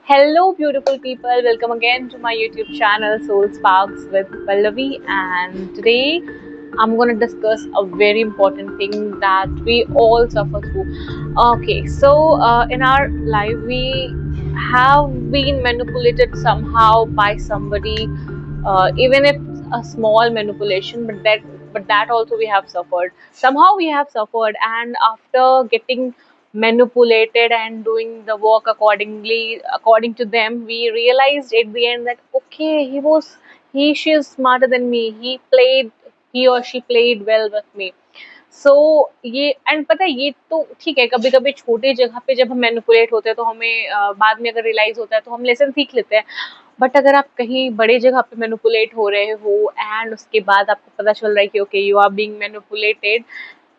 Hello, beautiful people. Welcome again to my YouTube channel, Soul Sparks with Pallavi. And today I'm going to discuss a very important thing that we all suffer through. Okay, so in our life, we have been manipulated somehow by somebody, even if a small manipulation, but that also we have suffered. Somehow we have suffered, and after getting manipulated and doing the work according to them, we realized at the end that okay, she is smarter than me. He or she played well with me. सो ये and पता है, ये तो ठीक है, कभी कभी छोटे जगह पे जब हम मैनिपुलेट होते हैं तो हमें बाद में अगर रियलाइज होता है तो हम लेसन सीख लेते हैं। बट अगर आप कहीं बड़े जगह पे मैनिपुलेट हो रहे हो एंड उसके बाद आपको पता चल रहा है कि okay, you are being manipulated,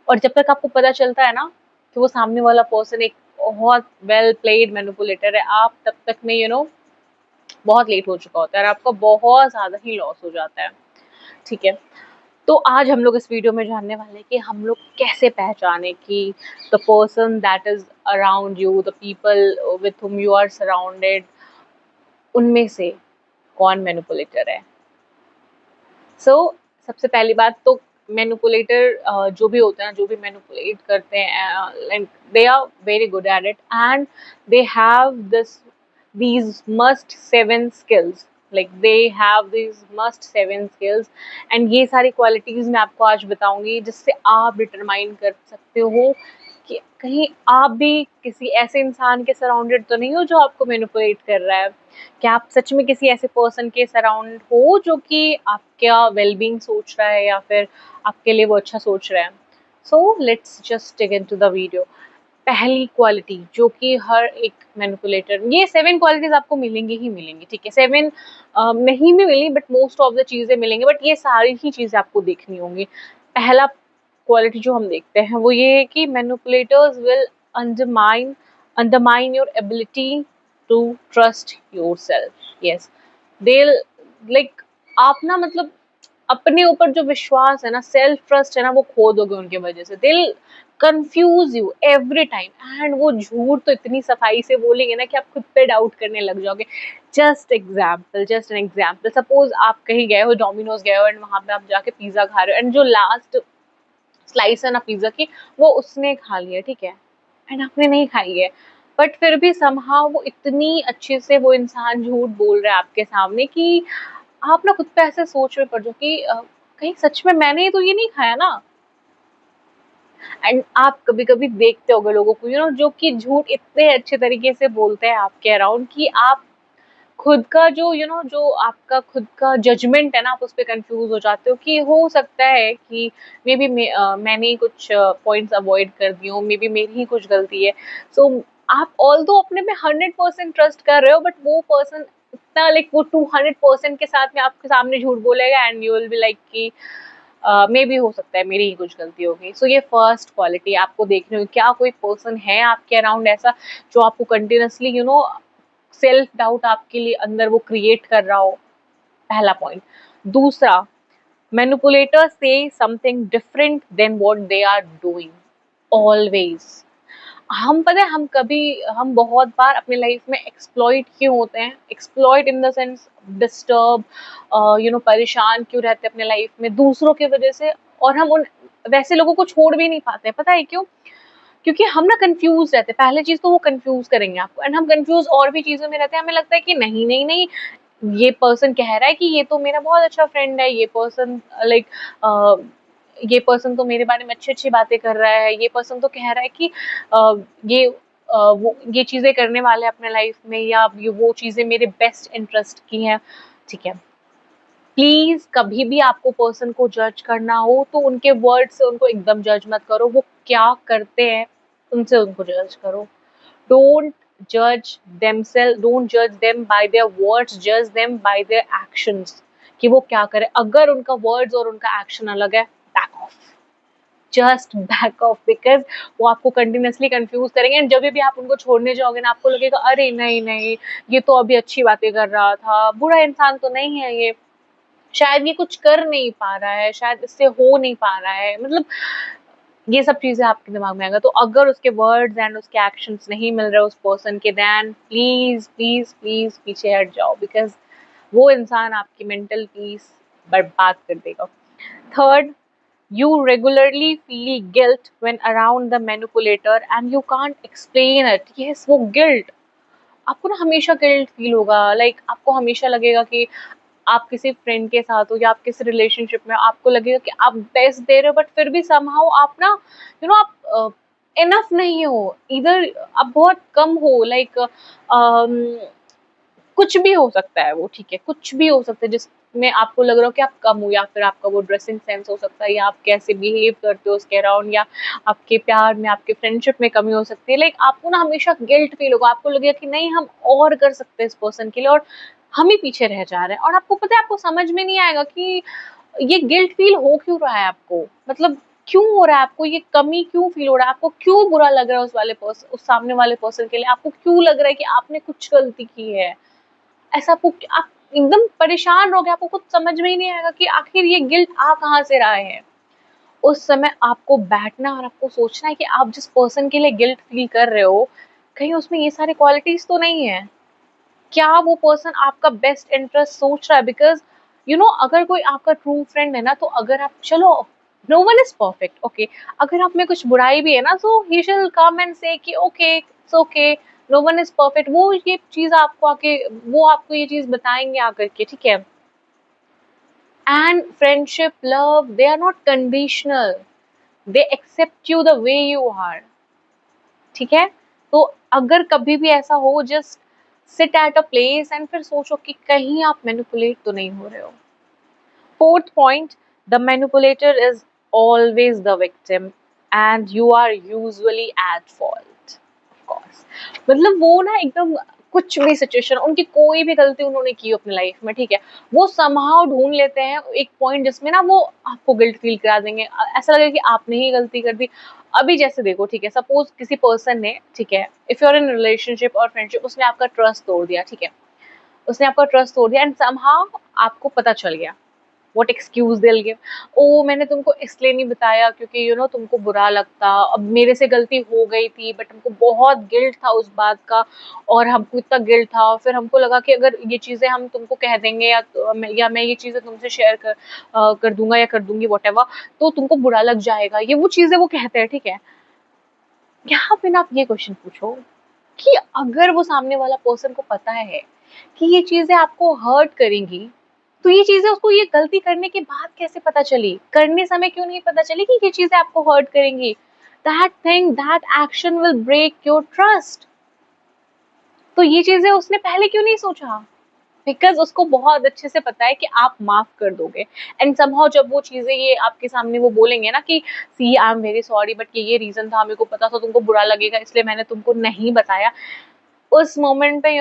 और जब तक आपको पता चलता है ना कि वो सामने वाला पर्सन एक बहुत वेल प्लेड मैनिपुलेटर है, आप तब तक में बहुत लेट हो चुका होता है और आपका बहुत ज्यादा ही लॉस हो जाता है। ठीक है, तो आज हम लोग इस वीडियो में जानने वाले हैं कि हम लोग कैसे पहचाने कि the person that is around you, the people with whom you are surrounded, उनमें से कौन मैनिपुलेटर है। सो सबसे पहली बात तो मैनिपुलेटर जो भी होते हैं, जो भी मैनिपुलेट करते हैं, they are very good at it and they have these must seven skills, like they have these must seven skills, and ये सारी क्वालिटीज मैं आपको आज बताऊंगी जिससे आप डिटरमाइन कर सकते हो कि कहीं आप भी किसी ऐसे इंसान के सराउंडेड तो नहीं हो जो आपको मैनिपुलेट कर रहा है। क्या आप सच में किसी ऐसे पर्सन के सराउंड हो जो कि आपका वेलबींग सोच रहा है या फिर आपके लिए वो अच्छा सोच रहा है। So let's just take into the video. पहली क्वालिटी जो कि हर एक मैनिपुलेटर, ये 7 क्वालिटीज आपको मिलेंगी ही मिलेंगी, ठीक है, 7 नहीं भी मिली बट मोस्ट ऑफ द चीजें मिलेंगी, बट ये सारी ही चीजें आपको देखनी होंगी। पहला क्वालिटी जो हम देखते हैं वो ये है कि manipulators will undermine undermine your ability to trust yourself. Yes, they like आप ना, मतलब अपने ऊपर जो विश्वास है ना, सेल्फ ट्रस्ट है ना, वो खो दोगे उनके वजह से। दिल confuse you every time, and वो झूठ तो इतनी सफाई से बोलेंगे ना कि आप खुद पे डाउट करने लग जाओगे। जस्ट एन एग्जाम्पल, सपोज आप कहीं गए हो, डोमिनोज गए हो, एंड वहां पे आप जाके पिज्जा खा रहे हो, एंड जो लास्ट स्लाइस है ना पिज्जा की, वो उसने खा लिया, ठीक है, एंड आपने नहीं खाई है, बट फिर भी समहाउ वो इतनी अच्छे से वो इंसान झूठ बोल रहा है आपके सामने कि आप ना खुद पे ऐसे सोच में पड़ जाओ कि कहीं सच में मैंने तो ये नहीं खाया ना। एंड आप कभी कभी देखते होगे लोगों को, जो कि झूठ इतने अच्छे तरीके से बोलते हैं आपके अराउंड कि आप खुद का जो जो आपका खुद का जजमेंट है ना, आप उस पर कंफ्यूज हो जाते हो कि हो सकता है कि मे बी मैंने कुछ पॉइंट्स अवॉइड कर दिए हो, मे बी मेरी ही कुछ गलती है। सो आप ऑल दो अपने में 100% ट्रस्ट कर रहे हो, बट वो पर्सन इतना लाइक वो 200% के साथ में आपके सामने झूठ बोलेगा, and you will be like कि मे बी हो सकता है मेरी ही कुछ गलती होगी। सो ये फर्स्ट क्वालिटी आपको देखनी होगी, क्या कोई पर्सन है आपके अराउंड ऐसा जो आपको कंटिन्यूसली सेल्फ डाउट आपके लिए अंदर वो क्रिएट कर रहा हो। पहला पॉइंट। दूसरा, मैनिपुलेटर्स से something different than what they are doing always. हम पता है, हम बहुत बार अपने लाइफ में एक्सप्लॉइट क्यों होते हैं, exploit in the sense disturb, परेशान क्यों रहते हैं अपने लाइफ में दूसरों की वजह से, और हम उन वैसे लोगों को छोड़ भी नहीं पाते। पता है क्यों? क्योंकि हम ना कंफ्यूज रहते हैं। पहले चीज तो वो कंफ्यूज करेंगे आपको, एंड हम कंफ्यूज और भी चीजों में रहते हैं। हमें लगता है कि नहीं नहीं नहीं, ये पर्सन कह रहा है कि ये तो मेरा बहुत अच्छा फ्रेंड है, ये पर्सन लाइक ये पर्सन तो मेरे बारे में अच्छी अच्छी बातें कर रहा है, ये पर्सन तो कह रहा है कि ये वो ये चीजें करने वाले अपने लाइफ में, या वो चीजें मेरे बेस्ट इंटरेस्ट की हैं। ठीक है, प्लीज कभी भी आपको पर्सन को जज करना हो तो उनके वर्ड से उनको एकदम जज मत करो। वो क्या करते हैं उनसे उनको जज करो। डोंट जज डोंट जज देम बाय देयर वर्ड्स, जज देम बाय देयर एक्शंस, कि वो क्या करे। अगर उनका वर्ड्स और उनका एक्शन अलग है, back of, just back of, because वो आपको कंटिन्यूसली कंफ्यूज करेंगे, एंड जब भी आप उनको छोड़ने जाओगे ना, आपको लगेगा अरे नहीं नहीं, ये तो अभी अच्छी बातें कर रहा था, बुरा इंसान तो नहीं है ये, शायद ये कुछ कर नहीं पा रहा है, शायद इससे हो नहीं पा रहा है। मतलब ये सब चीजें आपके दिमाग में आएगा। तो अगर उसके वर्ड्स एंड उसके एक्शंस नहीं मिल रहे उस पर्सन के, देन प्लीज प्लीज प्लीज पीछे हट जाओ, बिकॉज वो इंसान आपकी मेंटल पीस बर्बाद कर देगा। Third, you regularly feel guilt when around the manipulator and you can't explain it. Yes, वो guilt, आपको ना हमेशा गिल्ट फील होगा। लाइक आपको हमेशा लगेगा कि आप किसी फ्रेंड के साथ हो या आप किसी रिलेशनशिप में, आपको लगेगा कि आप बेस्ट दे रहे हो, बट फिर भी समहाउ आप ना आप इनफ नहीं हो, इधर आप बहुत कम हो। लाइक कुछ भी हो सकता है वो, ठीक है, कुछ भी हो सकता है जिसमें आपको लग रहा हो कि आप कम हो, या फिर आपका वो ड्रेसिंग सेंस हो सकता है, या आप कैसे बिहेव करते हो उसके अराउंड, या आपके प्यार में, आपके फ्रेंडशिप में कमी हो सकती है। लाइक आपको ना हमेशा गिल्ट फील होगा, आपको लगेगा कि नहीं हम और कर सकते हैं इस पर्सन के लिए, और हम ही पीछे रह जा रहे हैं। और आपको पता है, आपको समझ में नहीं आएगा कि ये गिल्ट फील हो क्यों रहा है आपको, मतलब क्यों हो रहा है आपको, ये कमी क्यों फील हो रहा है आपको, क्यों बुरा लग रहा है उस वाले पर्सन, उस सामने वाले पर्सन के लिए, आपको क्यों लग रहा है कि आपने कुछ गलती की है। ऐसा आपको, आप एकदम परेशान हो गए, आपको कुछ समझ में ही नहीं आएगा कि आखिर ये गिल्ट आ कहाँ से रहा है। उस समय आपको बैठना और आपको सोचना है कि आप जिस पर्सन के लिए गिल्ट फील कर रहे हो, कहीं उसमें ये सारी क्वालिटीज तो नहीं है। क्या वो पर्सन आपका बेस्ट इंटरेस्ट सोच रहा है? बिकॉज अगर कोई आपका ट्रू फ्रेंड है ना, तो अगर आप, चलो, no one is perfect, okay, अगर आप में कुछ बुराई भी है ना, सो ही शिल कम एंड से कि okay it's okay, no one is perfect. वो ये चीज आपको आके, वो आपको ये चीज बताएंगे आकर के, ठीक है। And friendship, love, they are not conditional, they accept you the way you are, ठीक है। तो अगर कभी भी ऐसा हो, just sit at a place and फिर सोचो कि कहीं आप मैनिपुलेट तो नहीं हो रहे हो। Fourth point, the manipulator is always the victim and you are usually at fault. Of course, मतलब वो ना एकदम कुछ भी सिचुएशन, उनकी कोई भी गलती उन्होंने की अपनी लाइफ में, ठीक है, वो समहाउ ढूंढ लेते हैं एक पॉइंट जिसमें ना वो आपको गिल्ट फील करा देंगे, ऐसा लगेगा कि आपने ही गलती कर दी। अभी जैसे देखो, ठीक है, सपोज किसी पर्सन ने, ठीक है, if you are in relationship और फ्रेंडशिप, उसने आपका ट्रस्ट तोड़ दिया, ठीक है, उसने आपका ट्रस्ट तोड़ दिया एंड समहाउ आपको पता चल गया, व्हाट एक्सक्यूज दिल गिव, ओ मैंने तुमको इसलिए नहीं बताया क्योंकि तुमको बुरा लगता, अब मेरे से गलती हो गई थी, बट हमको बहुत गिल्ट था उस बात का, और हमको इतना गिल्ट था, फिर हमको लगा कि अगर ये चीजें हम तुमको कह देंगे, या मैं ये चीजें तुमसे शेयर कर दूंगा या कर दूंगी वॉट, तो तुमको बुरा लग जाएगा, ये वो चीजें वो कहते हैं, ठीक है। यहाँ पे ना आप ये क्वेश्चन पूछो कि अगर वो सामने वाला पर्सन को पता है कि ये चीजें आपको हर्ट करेंगी, तो ये चीजें उसको ये गलती करने के बाद कैसे पता चली, करने समय क्यों नहीं पता चली कि ये चीजें आपको हर्ट करेंगी? That thing, that action will break your trust. तो ये चीजें उसने पहले क्यों नहीं सोचा? बिकॉज उसको बहुत अच्छे से पता है कि आप माफ कर दोगे। एंड समहाउ जब वो चीजें ये आपके सामने वो बोलेंगे ना कि see I am very sorry, but ये रीजन था, मेरे को पता था तुमको बुरा लगेगा, इसलिए मैंने तुमको नहीं बताया, उस मोमेंट पे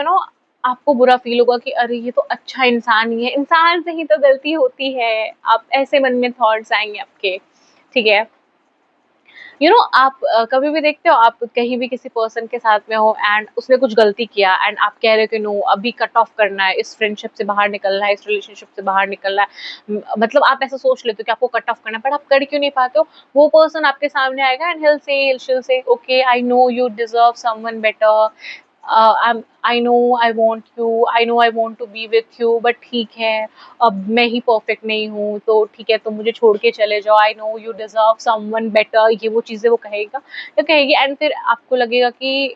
आपको बुरा फील होगा कि अरे ये तो अच्छा इंसान ही है, इंसान से ही तो गलती होती है, आप ऐसे मन में थॉट्स आएंगे आपके, ठीक है। आप कभी भी देखते हो, आप कहीं भी किसी पर्सन के साथ में हो एंड उसने कुछ गलती किया एंड आप कह रहे हो कि नो अभी कट ऑफ करना है, इस फ्रेंडशिप से बाहर निकलना है, इस रिलेशनशिप से बाहर निकलना है, मतलब आप ऐसा सोच लेते हो कि आपको कट ऑफ करना है, बट आप कर क्यों नहीं पाते हो? वो पर्सन आपके सामने आएगा and he'll say okay, I know you deserve someone better, I know I want you, I know I want to be with you, but ठीक है, अब मैं ही परफेक्ट नहीं हूँ, तो ठीक है तुम मुझे छोड़ के चले जाओ, I know you deserve someone better, ये वो चीज़ें वो कहेगा या कहेगी। एंड फिर आपको लगेगा कि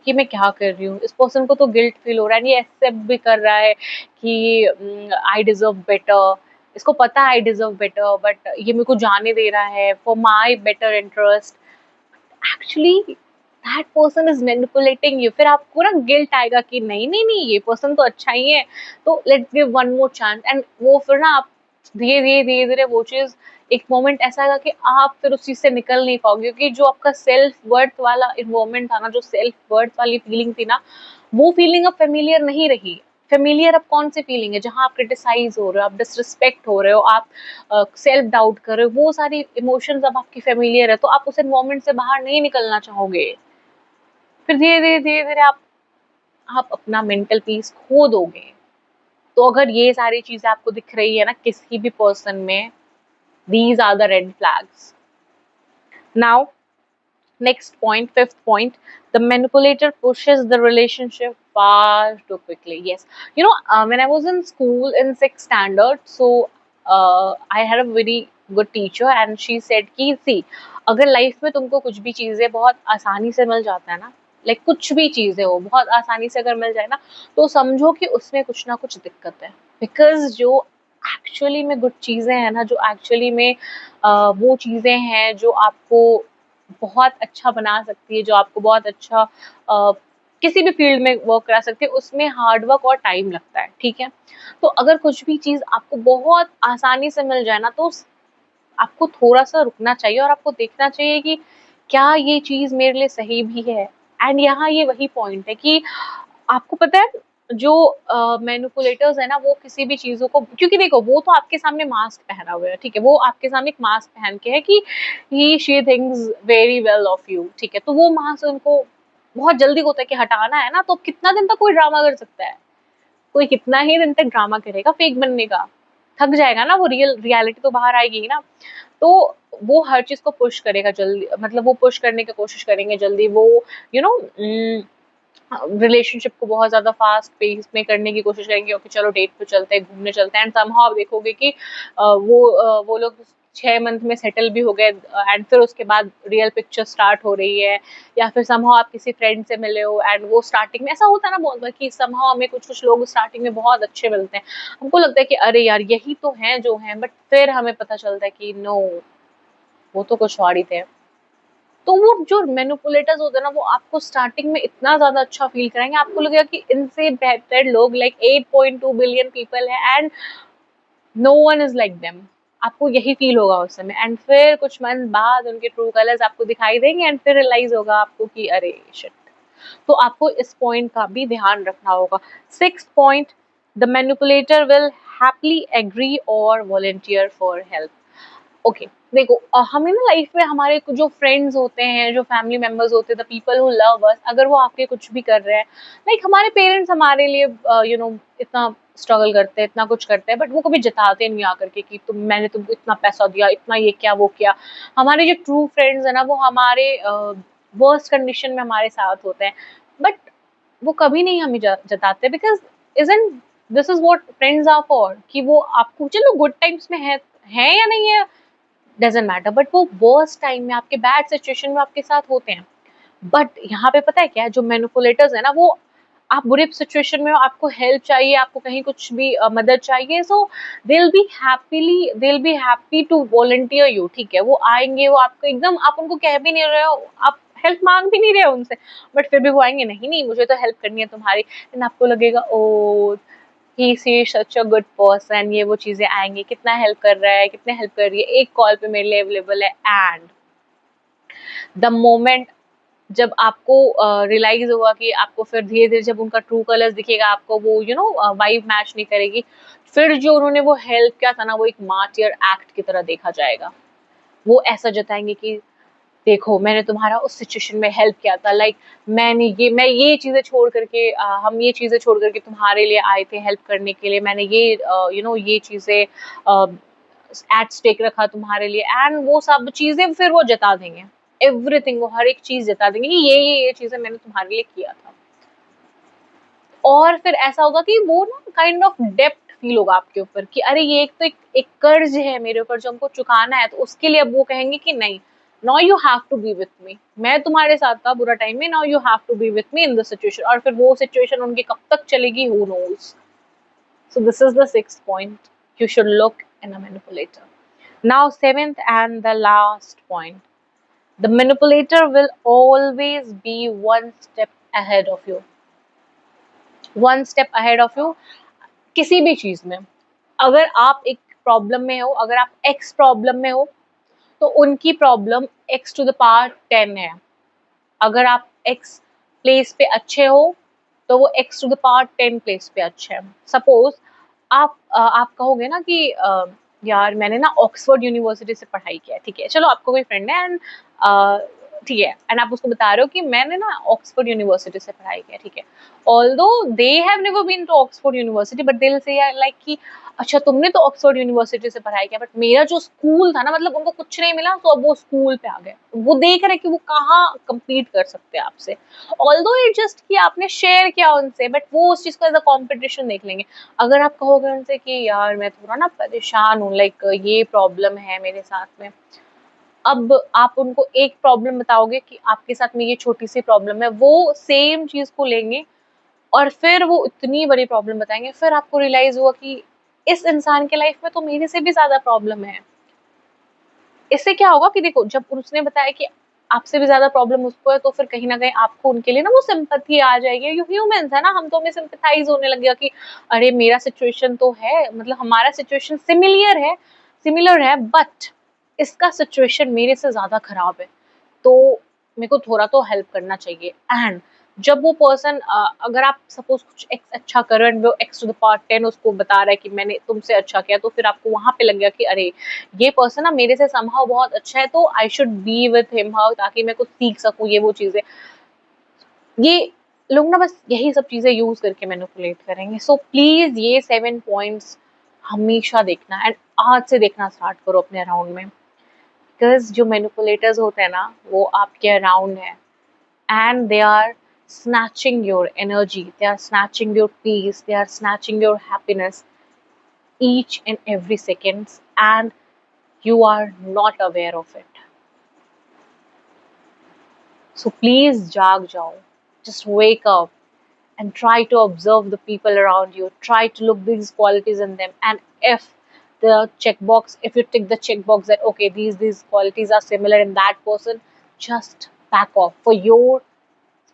मैं क्या कर रही हूँ, इस पर्सन को तो गिल्ट फील हो रहा है, ये एक्सेप्ट भी कर रहा है कि आई डिजर्व बेटर, इसको पता है आई डिजर्व बेटर, बट ये मेरे को जाने दे रहा है for my better interest. Actually that person is manipulating you. फिर आपको ना गिल्ट आएगा कि नहीं नहीं नहीं, ये पर्सन तो अच्छा ही है, तो let's give one more chance. And वो फिर ना आप धीरे धीरे धीरे धीरे वो चीज, एक मोमेंट ऐसा आएगा कि आप फिर उस चीज से निकल नहीं पाओगे, क्योंकि जो आपका सेल्फ वर्थ वाला इन्वॉल्वमेंट था ना, जो सेल्फ वर्थ वाली फीलिंग थी ना, वो फीलिंग अब फेमिलियर नहीं रही। फेमिलियर अब कौन सी फीलिंग है? जहां आप क्रिटिसाइज हो रहे हो, आप डिसरिस्पेक्ट हो रहे हो, आप सेल्फ डाउट कर रहे हो, वो सारी इमोशंस अब आपकी फेमिलियर है, तो आप उस एनवायरमेंट से बाहर नहीं निकलना चाहोगे। फिर धीरे धीरे धीरे धीरे आप अपना मेंटल पीस खो दोगे। तो अगर ये सारी चीजें आपको दिख रही है ना किसी भी पर्सन में, these are the red flags. Now, next point, fifth point, the manipulator pushes the relationship far too quickly. Yes, when I was in school in sixth standard, so I had a very good teacher and she said कि see, अगर life में तुमको कुछ भी चीजें बहुत आसानी से मिल जाता है ना, लाइक कुछ भी चीजें हो बहुत आसानी से अगर मिल जाए ना, तो समझो कि उसमें कुछ ना कुछ दिक्कत है। बिकॉज जो एक्चुअली में गुड चीजें हैं ना, जो एक्चुअली में वो चीजें हैं जो आपको बहुत अच्छा बना सकती है, जो आपको बहुत अच्छा किसी भी फील्ड में वर्क करा सकती है, उसमें हार्ड वर्क और टाइम लगता है, ठीक है। तो अगर कुछ भी चीज आपको बहुत आसानी से मिल जाए ना, तो आपको थोड़ा सा रुकना चाहिए और आपको देखना चाहिए कि क्या ये चीज मेरे लिए सही भी है। एंड यहाँ ये वही पॉइंट है कि आपको पता है, जो मैनिपुलेटर्स है ना, वो किसी भी चीजों को, क्योंकि देखो वो तो आपके सामने मास्क पहना हुआ है, ठीक है, वो आपके सामने एक मास्क पहन के है कि he she thinks very well of you, ठीक है, तो वो मास्क उनको बहुत जल्दी होता है कि हटाना है ना, तो कितना दिन तक कोई ड्रामा कर सकता है, कोई कितना ही दिन तक ड्रामा करेगा फेक बनने का, थक जाएगा ना, वो रियलिटी तो बाहर आएगी ही ना। तो वो हर चीज को पुश करेगा जल्दी, मतलब वो पुश करने की कोशिश करेंगे जल्दी, वो यू नो रिलेशनशिप को बहुत ज्यादा फास्ट पेस में करने की कोशिश करेंगे, ओके चलो डेट पे चलते हैं, घूमने चलते हैं, एंड समहाउ आप देखोगे कि वो लोग 6 मंथ में सेटल भी हो गए, एंड फिर उसके बाद रियल पिक्चर स्टार्ट हो रही है। या फिर समहाउ आप किसी फ्रेंड से मिले हो एंड वो स्टार्टिंग में ऐसा होता है ना बहुत बार कि समहाउ हमें कुछ कुछ लोग स्टार्टिंग में बहुत अच्छे मिलते हैं, हमको लगता है कि अरे यार यही तो हैं जो हैं, बट फिर हमें पता चलता है कि नो, वो तो कुछ और ही थे। तो वो जो मैनिपुलेटर्स होते हैं ना, वो आपको स्टार्टिंग में इतना ज्यादा अच्छा फील कराएंगे, आपको लगेगा कि इनसे बेहतर लोग लाइक 8.2 बिलियन पीपल है and no one is like them. आपको यही फील होगा उस समय, एंड फिर कुछ मंथ बाद उनके ट्रू कलर्स आपको दिखाई देंगे एंड फिर रियलाइज होगा आपको कि अरे शिट। तो आपको इस पॉइंट का भी ध्यान रखना होगा। Sixth point, the manipulator will happily agree और वॉलंटियर फॉर हेल्प। ओके, देखो हमें ना लाइफ में हमारे जो फ्रेंड्स होते हैं, जो फैमिली मेंबर्स होते हैं, the people who love us, अगर वो आपके कुछ भी कर रहे हैं, लाइक हमारे पेरेंट्स हमारे लिए इतना स्ट्रगल करते हैं, इतना कुछ करते हैं, बट वो कभी जताते नहीं आकर के कि मैंने तुमको इतना पैसा दिया, इतना ये किया वो किया। हमारे जो ट्रू फ्रेंड्स है ना, वो हमारे वर्स्ट कंडीशन में हमारे साथ होते हैं, बट वो कभी नहीं हमें जताते, because isn't this is what friends are for, कि वो आपको चलो गुड टाइम्स में है या नहीं है डजेंट मैटर, बट वो वर्स्ट टाइम में आपके बैड सिचुएशन में आपके साथ होते हैं। बट यहाँ पे पता है क्या है, जो मैनिपुलेटर्स है ना, वो आप बुरे सिचुएशन में हो, आपको हेल्प चाहिए, आपको कहीं कुछ भी मदद चाहिए, so they will be happy to volunteer you, ठीक है, वो आएंगे, वो आपको एकदम, आप उनको कह भी नहीं रहे हो, आप हेल्प मांग भी नहीं रहे हो उनसे, बट फिर भी वो आएंगे, नहीं नहीं मुझे तो हेल्प करनी है तुम्हारी, एंड आपको लगेगा ओ ही सी सच अ गुड पर्सन, ये वो चीजें आएंगी, कितना हेल्प कर रहा है, कितने हेल्प कर रही है, एक कॉल पे मेरे लिए अवेलेबल है। एंड द मोमेंट जब आपको रियलाइज होगा कि आपको फिर धीरे धीरे जब उनका ट्रू कलर्स दिखेगा, आपको वो वाइब मैच नहीं करेगी, फिर जो उन्होंने वो हेल्प किया था ना, वो एक मार्टियर एक्ट की तरह देखा जाएगा। वो ऐसा जताएंगे कि देखो मैंने तुम्हारा उस सिचुएशन में हेल्प किया था, लाइक मैं ये चीजें छोड़ करके हम ये चीजें छोड़ करके तुम्हारे लिए आए थे हेल्प करने के लिए, मैंने ये ये चीजें एट स्टेक रखा तुम्हारे लिए, एंड वो सब चीजें फिर वो जता देंगे, एवरीथिंग, वो हर एक चीज जता देंगे कि ये चीजें मैंने तुम्हारे लिए किया था। और फिर ऐसा होगा कि वो ना काइंड ऑफ डेप्थ फील होगा आपके ऊपर कि अरे ये एक तो एक कर्ज है मेरे ऊपर जो हमको चुकाना है, तो उसके लिए अब वो कहेंगे कि नहीं, now you have to be with me, मैं तुम्हारे साथ था बुरा टाइम में, now you have to be with me in this situation, और फिर वो सिचुएशन उनकी कब तक चलेगी, who knows. So this is the sixth point you should look in a manipulator. Now seventh and the last point, the manipulator will always be one step ahead of you, one step ahead of you, किसी भी चीज में। अगर आप एक problem में हो, अगर आप एक्स प्रॉब्लम में हो, तो उनकी problem x to the power 10 है। अगर आप एक्स प्लेस पे अच्छे हो, तो वो x to the power 10 place पे अच्छे हैं। सपोज आप कहोगे ना कि यार मैंने ना ऑक्सफोर्ड यूनिवर्सिटी से पढ़ाई किया है, ठीक है, चलो आपको कोई फ्रेंड है एंड ठीक है, एंड आप उसको बता रहे हो कि मैंने ना ऑक्सफोर्ड यूनिवर्सिटी से पढ़ाई किया, ठीक है, although they have never been to Oxford University, but they will say like कि अच्छा तुमने तो ऑक्सफोर्ड यूनिवर्सिटी से पढ़ाई किया, बट मेरा जो स्कूल था ना, मतलब उनको कुछ नहीं मिला तो अब वो स्कूल पे आ गए, वो देख रहे कि वो कहाँ compete कर सकते हैं आपसे, ऑल्दो इट जस्ट कि आपने शेयर किया उनसे, बट वो उस चीज को एज अ कॉम्पिटिशन देख लेंगे। अगर आप कहोगे उनसे कि यार मैं थोड़ा ना परेशान हूँ, लाइक ये प्रॉब्लम है मेरे साथ में, अब आप उनको एक प्रॉब्लम बताओगे कि आपके साथ में ये छोटी सी प्रॉब्लम है, वो सेम चीज को लेंगे और फिर वो इतनी बड़ी प्रॉब्लम बताएंगे, फिर आपको रियलाइज हुआ कि इस इंसान के लाइफ में तो मेरे से भी ज्यादा प्रॉब्लम है। इससे क्या होगा कि देखो, जब उसने बताया कि आपसे भी ज्यादा प्रॉब्लम उसको है, तो फिर कहीं ना कहीं आपको उनके लिए ना वो सिंपैथी आ जाएगी। यू ह्यूमंस है ना, हम तो हमें सिंपैथाइज होने लगेगा कि अरे मेरा सिचुएशन तो है, मतलब हमारा सिचुएशन सिमिलर है बट इसका सिचुएशन मेरे से ज्यादा खराब है, तो मेरे को थोड़ा तो हेल्प करना चाहिए। एंड जब वो पर्सन, अगर आप सपोज कुछ एक्स अच्छा कर रहे हैं, वो एक्स टू द पावर 10 उसको बता रहा है कि मैंने तुमसे अच्छा किया, तो फिर आपको वहां पे लग गया कि अरे ये पर्सन ना मेरे से समहाउ बहुत अच्छा है, तो I should be with him how, ताकि मैं कुछ सीख सकूं, ये वो चीजें, ये लोग ना बस यही सब चीजें यूज करके मैनिपुलेट करेंगे। सो प्लीज ये 7 पॉइंट्स हमेशा देखना, एंड आज से देखना स्टार्ट करो अपने अराउंड में, बिकॉज जो मैनिपुलेटर्स होते हैं ना वो आपके अराउंड है, and they are snatching your energy, they are snatching your peace, they are snatching your happiness each and every second, and you are not aware of it. So please jag jao, just wake up and try to observe the people around you, try to look these qualities in them, and if the checkbox, if you tick the checkbox that okay, these qualities are similar in that person, just back off for your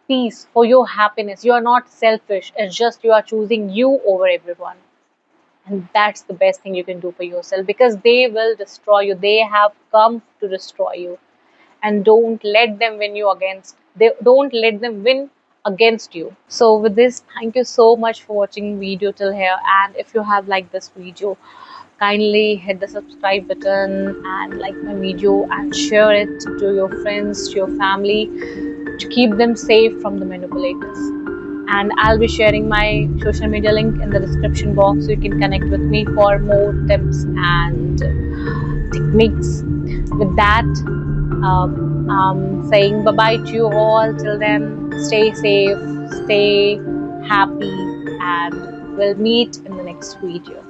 peace, for your happiness. You are not selfish, it's just you are choosing you over everyone, and that's the best thing you can do for yourself, because they will destroy you, they have come to destroy you, and don't let them win you against, they don't let them win against you. So with this, thank you so much for watching video till here, and if you have liked this video, kindly hit the subscribe button and like my video and share it to your friends, to your family, to keep them safe from the manipulators. And I'll be sharing my social media link in the description box, so you can connect with me for more tips and techniques. With that, I'm saying bye bye to you all. Till then, stay safe, stay happy, and we'll meet in the next video.